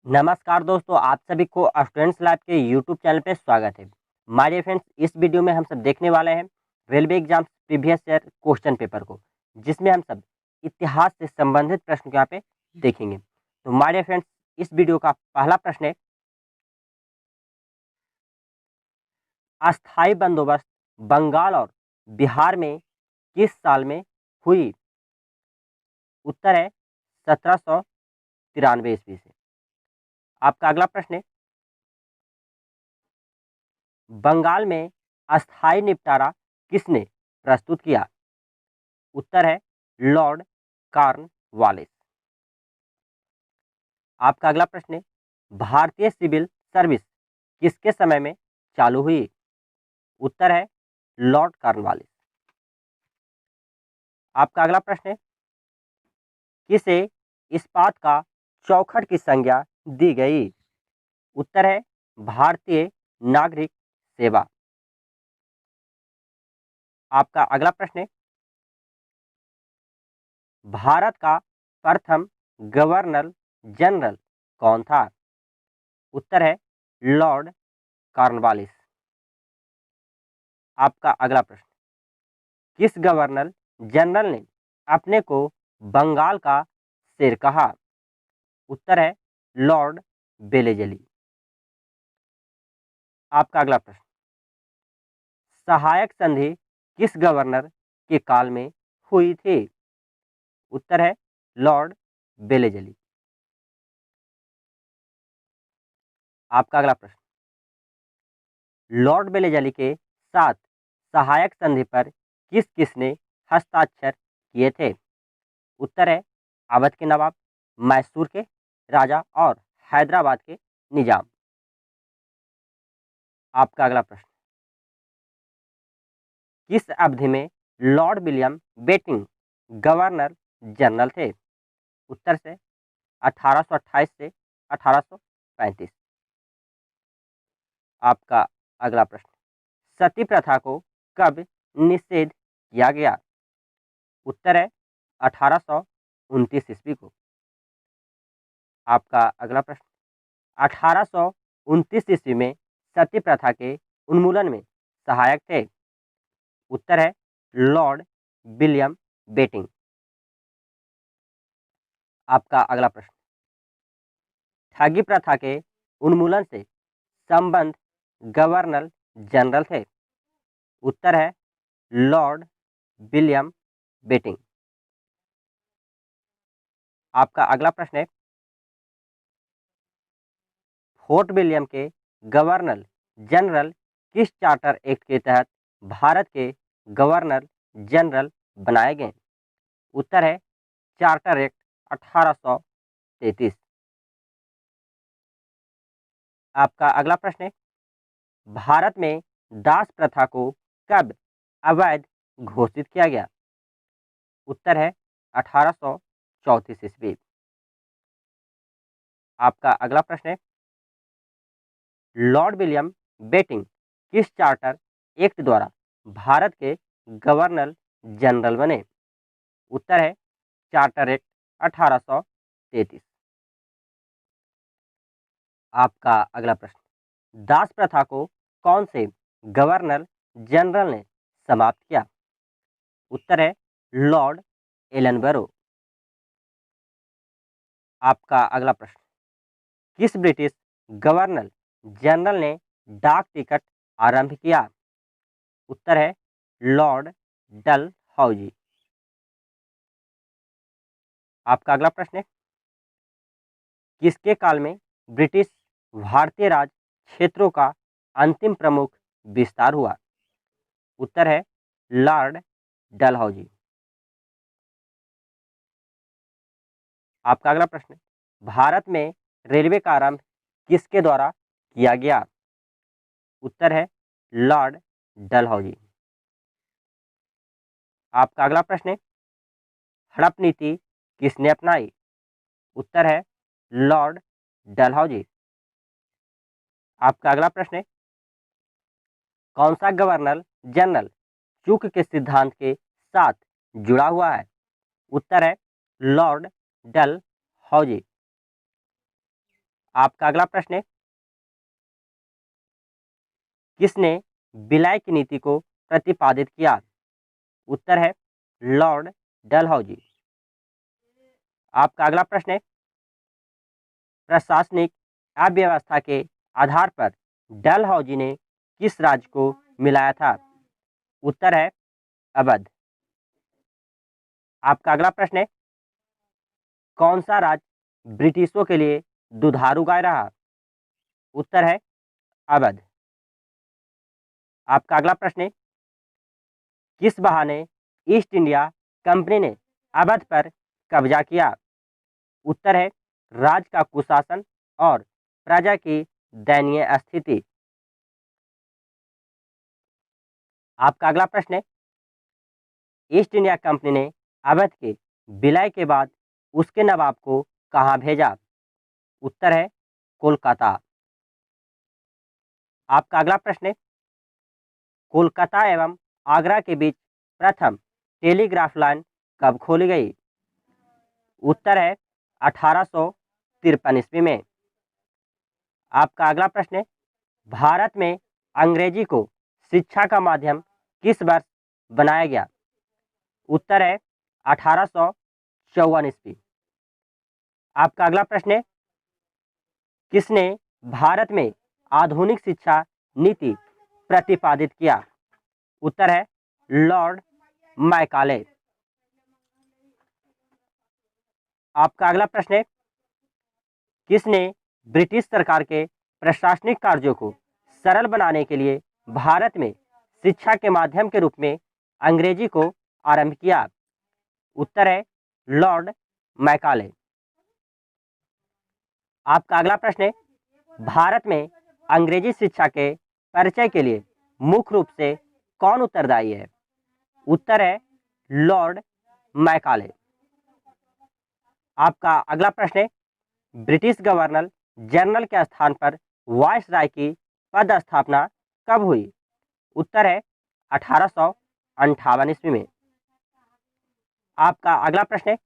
नमस्कार दोस्तों, आप सभी को स्टूडेंट्स लैब के यूट्यूब चैनल पे स्वागत है। माय डियर फ्रेंड्स, इस वीडियो में हम सब देखने वाले हैं railway exams previous year question paper को, जिसमें हम सब इतिहास से संबंधित प्रश्न को यहाँ पे देखेंगे। तो माय डियर फ्रेंड्स, इस वीडियो का पहला प्रश्न है, अस्थाई बंदोबस्त बंगाल और बिहार में किस साल में हुई? उत्तर है 1793 ईस्वी से। आपका अगला प्रश्न है, बंगाल में अस्थाई निपटारा किसने प्रस्तुत किया? उत्तर है लॉर्ड कॉर्नवालिस। आपका अगला प्रश्न है, भारतीय सिविल सर्विस किसके समय में चालू हुई? उत्तर है लॉर्ड कॉर्नवालिस। आपका अगला प्रश्न है, किसे इस्पात का चौखट की संज्ञा दी गई? उत्तर है भारतीय नागरिक सेवा। आपका अगला प्रश्न है, भारत का प्रथम गवर्नर जनरल कौन था? उत्तर है लॉर्ड कॉर्नवालिस। आपका अगला प्रश्न, किस गवर्नर जनरल ने अपने को बंगाल का शेर कहा? उत्तर है लॉर्ड बेलेजली। आपका अगला प्रश्न, सहायक संधि किस गवर्नर के काल में हुई थी? उत्तर है लॉर्ड बेलेजली। आपका अगला प्रश्न, लॉर्ड बेलेजली के साथ सहायक संधि पर किस किसने हस्ताक्षर किए थे? उत्तर है अवध के नवाब, मैसूर के राजा और हैदराबाद के निजाम। आपका अगला प्रश्न, किस अवधि में lord William Bentinck governor general थे? उत्तर से 1828 से 1835। आपका अगला प्रश्न, सती प्रथा को कब निषेध किया गया? उत्तर है 1829 ईस्वी को। आपका अगला प्रश्न, 1829 ईस्वी में सती प्रथा के उन्मूलन में सहायक थे? उत्तर है लॉर्ड विलियम बेटिंग। आपका अगला प्रश्न, ठगी प्रथा के उन्मूलन से संबंध गवर्नर जनरल थे? उत्तर है लॉर्ड विलियम बेटिंग। आपका अगला प्रश्न है, फोर्ट विलियम के गवर्नर जनरल किस चार्टर एक्ट के तहत भारत के गवर्नर जनरल बनाए गए? उत्तर है चार्टर एक्ट 1833। आपका अगला प्रश्न है, भारत में दास प्रथा को कब अवैध घोषित किया गया? उत्तर है 1834 ईस्वी। आपका अगला प्रश्न है, लॉर्ड विलियम बेटिंग किस चार्टर एक्ट द्वारा भारत के गवर्नर जनरल बने? उत्तर है चार्टर एक्ट 1833। आपका अगला प्रश्न, दास प्रथा को कौन से गवर्नर जनरल ने समाप्त किया? उत्तर है लॉर्ड एलनबरो। आपका अगला प्रश्न, किस ब्रिटिश गवर्नर जनरल ने डाक टिकट आरंभ किया? उत्तर है लॉर्ड डलहौजी। आपका अगला प्रश्न है, किसके काल में ब्रिटिश भारतीय राज क्षेत्रों का अंतिम प्रमुख विस्तार हुआ? उत्तर है लॉर्ड डलहौजी। आपका अगला प्रश्न है, भारत में रेलवे का आरंभ किसके द्वारा किया गया? उत्तर है लॉर्ड डलहौजी। आपका अगला प्रश्न है, हड़प नीति किसने अपनाई? उत्तर है लॉर्ड डलहौजी। आपका अगला प्रश्न है, कौन सा गवर्नर जनरल चूक के सिद्धांत के साथ जुड़ा हुआ है? उत्तर है लॉर्ड डलहौजी। आपका अगला प्रश्न है, किसने विलय की नीति को प्रतिपादित किया? उत्तर है लॉर्ड डलहौजी। आपका अगला प्रश्न है, प्रशासनिक अव्यवस्था के आधार पर डलहौजी ने किस राज्य को मिलाया था? उत्तर है अवध। आपका अगला प्रश्न है, कौन सा राज्य ब्रिटिशों के लिए दुधारू गाय रहा? उत्तर है अवध। आपका अगला प्रश्न है, किस बहाने ईस्ट इंडिया कंपनी ने अवध पर कब्जा किया? उत्तर है राज का कुशासन और प्रजा की दयनीय स्थिति। आपका अगला प्रश्न है, ईस्ट इंडिया कंपनी ने अवध के विलय के बाद उसके नवाब को कहाँ भेजा? उत्तर है कोलकाता। आपका अगला प्रश्न है, कोलकाता एवं आगरा के बीच प्रथम टेलीग्राफ लाइन कब खोली गई? उत्तर है 1853 ईस्वी में। आपका अगला प्रश्न है, भारत में अंग्रेजी को शिक्षा का माध्यम किस वर्ष बनाया गया? उत्तर है 1854 ईस्वी। आपका अगला प्रश्न है, किसने भारत में आधुनिक शिक्षा नीति प्रतिपादित किया? उत्तर है लॉर्ड मैकाले। आपका अगला प्रश्न है, किसने ब्रिटिश सरकार के प्रशासनिक कार्यों को सरल बनाने के लिए भारत में शिक्षा के माध्यम के रूप में अंग्रेजी को आरंभ किया? उत्तर है लॉर्ड मैकाले। आपका अगला प्रश्न है, भारत में अंग्रेजी शिक्षा के परिचय के लिए मुख्य रूप से कौन उत्तरदायी है? उत्तर है लॉर्ड मैकाले। आपका अगला प्रश्न है, ब्रिटिश गवर्नर जनरल के स्थान पर वायसराय की पद स्थापना कब हुई? उत्तर है 1858 ईस्वी में। आपका अगला प्रश्न है,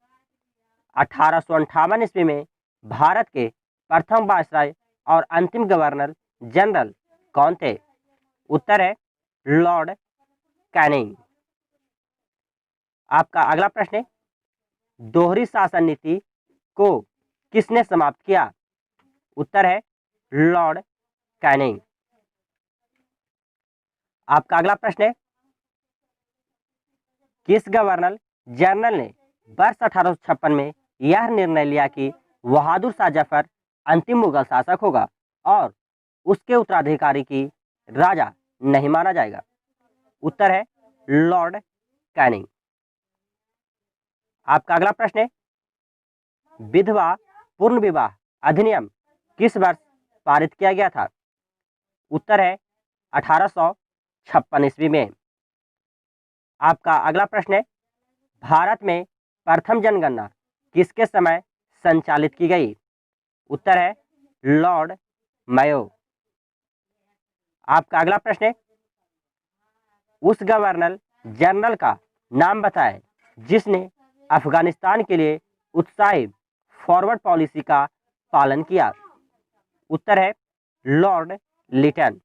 1858 ईस्वी में भारत के प्रथम वायसराय और अंतिम गवर्नर जनरल कौन थे? उत्तर है लॉर्ड कैनिंग। आपका अगला प्रश्न है, दोहरी शासन नीति को किसने समाप्त किया? उत्तर है लॉर्ड कैनिंग। आपका अगला प्रश्न है, किस गवर्नर जनरल ने वर्ष 1856 में यह निर्णय लिया कि बहादुर शाह जफर अंतिम मुगल शासक होगा और उसके उत्तराधिकारी की राजा नहीं माना जाएगा? उत्तर है लॉर्ड कैनिंग। आपका अगला प्रश्न है, विधवा पूर्ण विवाह अधिनियम किस वर्ष पारित किया गया था? उत्तर है 1856 ईस्वी में। आपका अगला प्रश्न है, भारत में प्रथम जनगणना किसके समय संचालित की गई? उत्तर है लॉर्ड मायो। आपका अगला प्रश्न है, उस गवर्नर जनरल का नाम बताएं जिसने अफगानिस्तान के लिए उत्साही फॉरवर्ड पॉलिसी का पालन किया? उत्तर है लॉर्ड लिटन।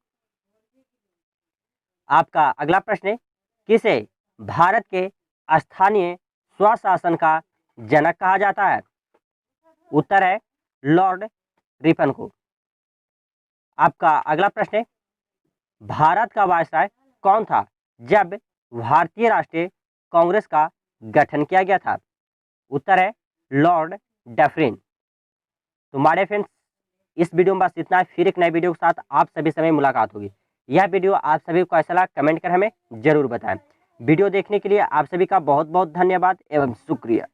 आपका अगला प्रश्न है, किसे भारत के स्थानीय स्वशासन का जनक कहा जाता है? उत्तर है लॉर्ड रिपन को। आपका अगला प्रश्न है, भारत का वायसराय कौन था जब भारतीय राष्ट्रीय कांग्रेस का गठन किया गया था? उत्तर है लॉर्ड डफरिन। तो हमारे फ्रेंड्स, इस वीडियो में बस इतना है। फिर एक नए वीडियो के साथ आप सभी समय मुलाकात होगी। यह वीडियो आप सभी को कैसा लगा कमेंट कर हमें जरूर बताएं। वीडियो देखने के लिए आप सभी का बहुत बहुत धन्यवाद एवं शुक्रिया।